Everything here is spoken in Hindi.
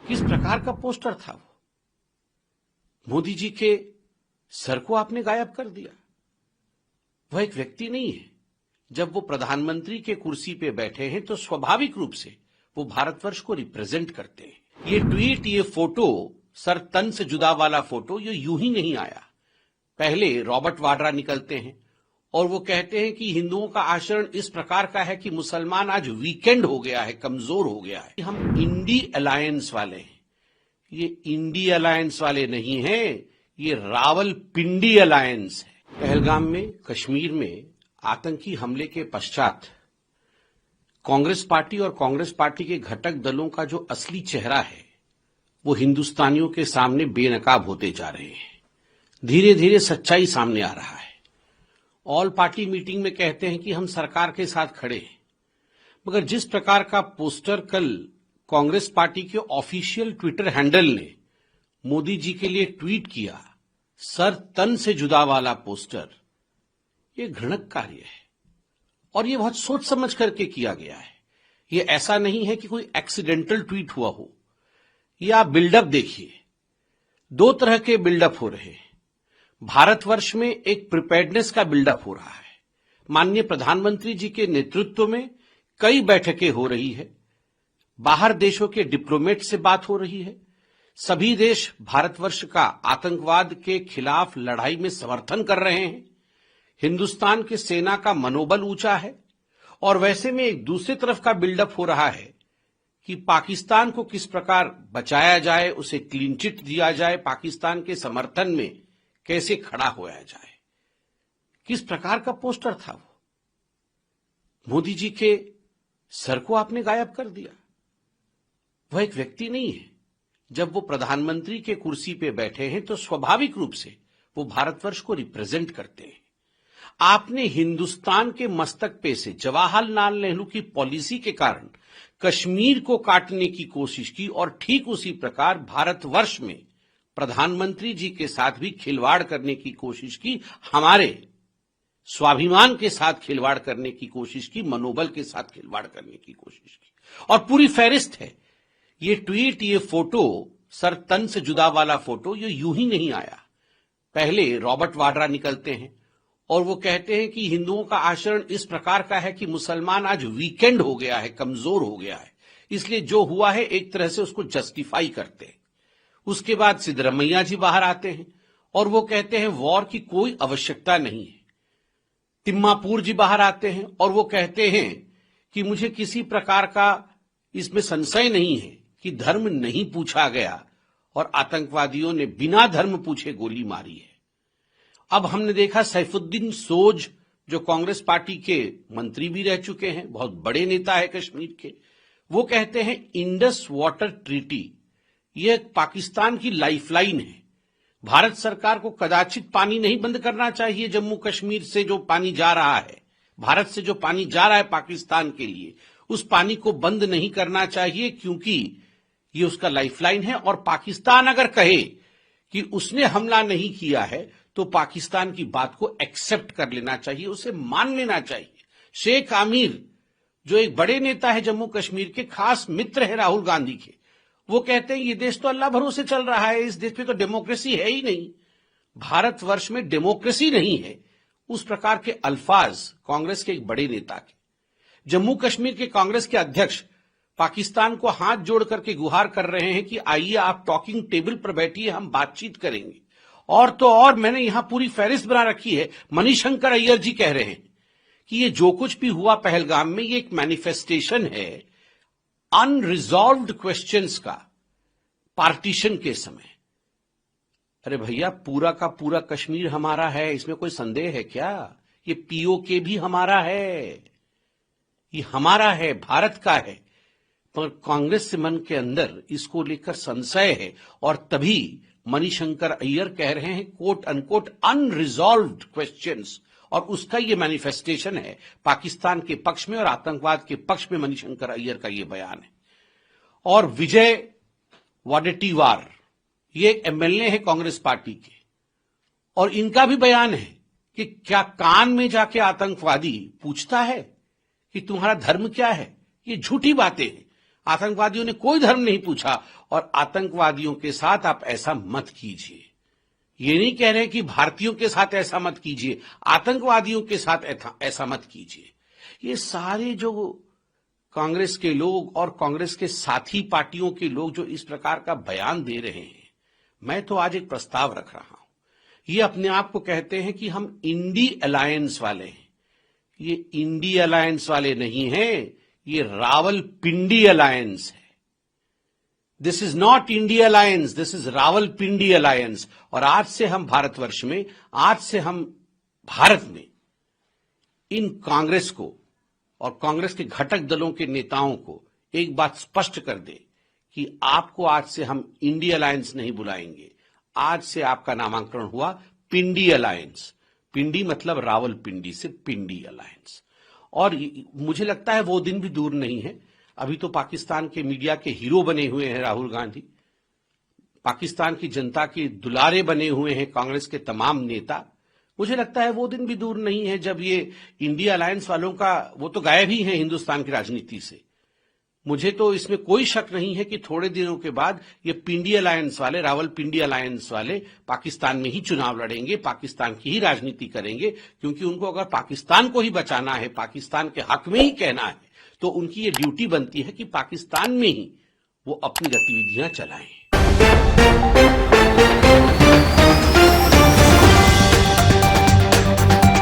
किस प्रकार का पोस्टर था वो? मोदी जी के सर को आपने गायब कर दिया। वह एक व्यक्ति नहीं है। जब वो प्रधानमंत्री के कुर्सी पे बैठे हैं तो स्वाभाविक रूप से वो भारतवर्ष को रिप्रेजेंट करते हैं। ये ट्वीट, ये फोटो, सर तन से जुदा वाला फोटो, ये यूं ही नहीं आया। पहले रॉबर्ट वाड्रा निकलते हैं और वो कहते हैं कि हिंदुओं का आचरण इस प्रकार का है कि मुसलमान आज वीकेंड हो गया है, कमजोर हो गया है। हम इंडी अलायंस वाले हैं। ये इंडी अलायंस वाले नहीं हैं, ये रावलपिंडी अलायंस है। पहलगाम में, कश्मीर में आतंकी हमले के पश्चात कांग्रेस पार्टी और कांग्रेस पार्टी के घटक दलों का जो असली चेहरा है वो हिंदुस्तानियों के सामने बेनकाब होते जा रहे हैं। धीरे धीरे सच्चाई सामने आ रहा है। ऑल पार्टी मीटिंग में कहते हैं कि हम सरकार के साथ खड़े हैं, मगर जिस प्रकार का पोस्टर कल कांग्रेस पार्टी के ऑफिशियल ट्विटर हैंडल ने मोदी जी के लिए ट्वीट किया, सर तन से जुदा वाला पोस्टर, ये घृणक कार्य है और ये बहुत सोच समझ करके किया गया है। ये ऐसा नहीं है कि कोई एक्सीडेंटल ट्वीट हुआ हो। ये आप बिल्डअप देखिए, दो तरह के बिल्डअप हो रहे हैं। भारतवर्ष में एक प्रिपेयर्डनेस का बिल्डअप हो रहा है। माननीय प्रधानमंत्री जी के नेतृत्व में कई बैठकें हो रही है, बाहर देशों के डिप्लोमेट से बात हो रही है। सभी देश भारतवर्ष का आतंकवाद के खिलाफ लड़ाई में समर्थन कर रहे हैं। हिंदुस्तान की सेना का मनोबल ऊंचा है और वैसे में एक दूसरी तरफ का बिल्डअप हो रहा है कि पाकिस्तान को किस प्रकार बचाया जाए, उसे क्लीन चिट दिया जाए, पाकिस्तान के समर्थन में कैसे खड़ा होया जाए। किस प्रकार का पोस्टर था वो? मोदी जी के सर को आपने गायब कर दिया। वह एक व्यक्ति नहीं है। जब वो प्रधानमंत्री के कुर्सी पे बैठे हैं तो स्वाभाविक रूप से वो भारतवर्ष को रिप्रेजेंट करते हैं। आपने हिंदुस्तान के मस्तक पे से जवाहरलाल नेहरू की पॉलिसी के कारण कश्मीर को काटने की कोशिश की और ठीक उसी प्रकार भारतवर्ष में प्रधानमंत्री जी के साथ भी खिलवाड़ करने की कोशिश की, हमारे स्वाभिमान के साथ खिलवाड़ करने की कोशिश की, मनोबल के साथ खिलवाड़ करने की कोशिश की। और पूरी फहरिस्त है। ये ट्वीट, ये फोटो, सर तन से जुदा वाला फोटो, ये यूं ही नहीं आया। पहले रॉबर्ट वाड्रा निकलते हैं और वो कहते हैं कि हिंदुओं का आचरण इस प्रकार का है कि मुसलमान आज वीकेंड हो गया है, कमजोर हो गया है, इसलिए जो हुआ है एक तरह से उसको जस्टिफाई करते हैं। उसके बाद सिद्धरमैया जी बाहर आते हैं और वो कहते हैं वॉर की कोई आवश्यकता नहीं है। तिम्मापुर जी बाहर आते हैं और वो कहते हैं कि मुझे किसी प्रकार का इसमें संशय नहीं है कि धर्म नहीं पूछा गया और आतंकवादियों ने बिना धर्म पूछे गोली मारी है। अब हमने देखा सैफुद्दीन सोज, जो कांग्रेस पार्टी के मंत्री भी रह चुके हैं, बहुत बड़े नेता है कश्मीर के, वो कहते हैं इंडस वाटर ट्रीटी यह पाकिस्तान की लाइफलाइन है। भारत सरकार को कदाचित पानी नहीं बंद करना चाहिए। जम्मू कश्मीर से जो पानी जा रहा है, भारत से जो पानी जा रहा है पाकिस्तान के लिए, उस पानी को बंद नहीं करना चाहिए क्योंकि ये उसका लाइफलाइन है। और पाकिस्तान अगर कहे कि उसने हमला नहीं किया है तो पाकिस्तान की बात को एक्सेप्ट कर लेना चाहिए, उसे मान लेना चाहिए। शेख आमिर, जो एक बड़े नेता है जम्मू कश्मीर के, खास मित्र है राहुल गांधी के, वो कहते हैं ये देश तो अल्लाह भरोसे चल रहा है, इस देश पे तो डेमोक्रेसी है ही नहीं, भारतवर्ष में डेमोक्रेसी नहीं है। उस प्रकार के अल्फाज कांग्रेस के एक बड़े नेता के। जम्मू कश्मीर के कांग्रेस के अध्यक्ष पाकिस्तान को हाथ जोड़ करके गुहार कर रहे हैं कि आइए आप टॉकिंग टेबल पर बैठिए, हम बातचीत करेंगे। और तो और मैंने यहां पूरी फहरिस्त बना रखी है। मणिशंकर अय्यर जी कह रहे हैं कि ये जो कुछ भी हुआ पहलगाम में, ये एक मैनिफेस्टेशन है अनरिजॉल्व्ड क्वेश्चंस का, पार्टीशन के समय। अरे भैया, पूरा का पूरा कश्मीर हमारा है, इसमें कोई संदेह है क्या? ये पीओके भी हमारा है, ये हमारा है, भारत का है। पर कांग्रेस से मन के अंदर इसको लेकर संशय है और तभी मणिशंकर अय्यर कह रहे हैं कोट अनकोट अनरिजॉल्व्ड क्वेश्चंस, और उसका ये मैनिफेस्टेशन है पाकिस्तान के पक्ष में और आतंकवाद के पक्ष में मणिशंकर अय्यर का ये बयान है। और विजय वडेट्टीवार, ये एमएलए है कांग्रेस पार्टी के, और इनका भी बयान है कि क्या कान में जाके आतंकवादी पूछता है कि तुम्हारा धर्म क्या है? ये झूठी बातें हैं। आतंकवादियों ने कोई धर्म नहीं पूछा और आतंकवादियों के साथ आप ऐसा मत कीजिए। ये नहीं कह रहे कि भारतीयों के साथ ऐसा मत कीजिए, आतंकवादियों के साथ ऐसा मत कीजिए। ये सारे जो कांग्रेस के लोग और कांग्रेस के साथी पार्टियों के लोग जो इस प्रकार का बयान दे रहे हैं, मैं तो आज एक प्रस्ताव रख रहा हूं। ये अपने आप को कहते हैं कि हम इंडी अलायंस वाले हैं। ये इंडी अलायंस वाले नहीं हैं, ये रावलपिंडी अलायंस है। This is not India alliance, this is Rawalpindi alliance. और आज से हम भारतवर्ष में, आज से हम भारत में इन कांग्रेस को और कांग्रेस के घटक दलों के नेताओं को एक बात स्पष्ट कर दे कि आपको आज से हम इंडिया अलायंस नहीं बुलाएंगे। आज से आपका नामांकन हुआ पिंडी अलायंस। पिंडी मतलब रावलपिंडी से पिंडी अलायंस। और मुझे लगता है वो दिन भी दूर नहीं है। अभी तो पाकिस्तान के मीडिया के हीरो बने हुए हैं राहुल गांधी, पाकिस्तान की जनता के दुलारे बने हुए हैं कांग्रेस के तमाम नेता। मुझे लगता है वो दिन भी दूर नहीं है जब ये इंडिया अलायंस वालों का, वो तो गायब ही हैं हिंदुस्तान की राजनीति से। मुझे तो इसमें कोई शक नहीं है कि थोड़े दिनों के बाद ये पिंडी अलायंस वाले, रावलपिंडी अलायंस वाले पाकिस्तान में ही चुनाव लड़ेंगे, पाकिस्तान की ही राजनीति करेंगे, क्योंकि उनको अगर पाकिस्तान को ही बचाना है, पाकिस्तान के हक में ही कहना है, तो उनकी ये ड्यूटी बनती है कि पाकिस्तान में ही वो अपनी गतिविधियां चलाएं।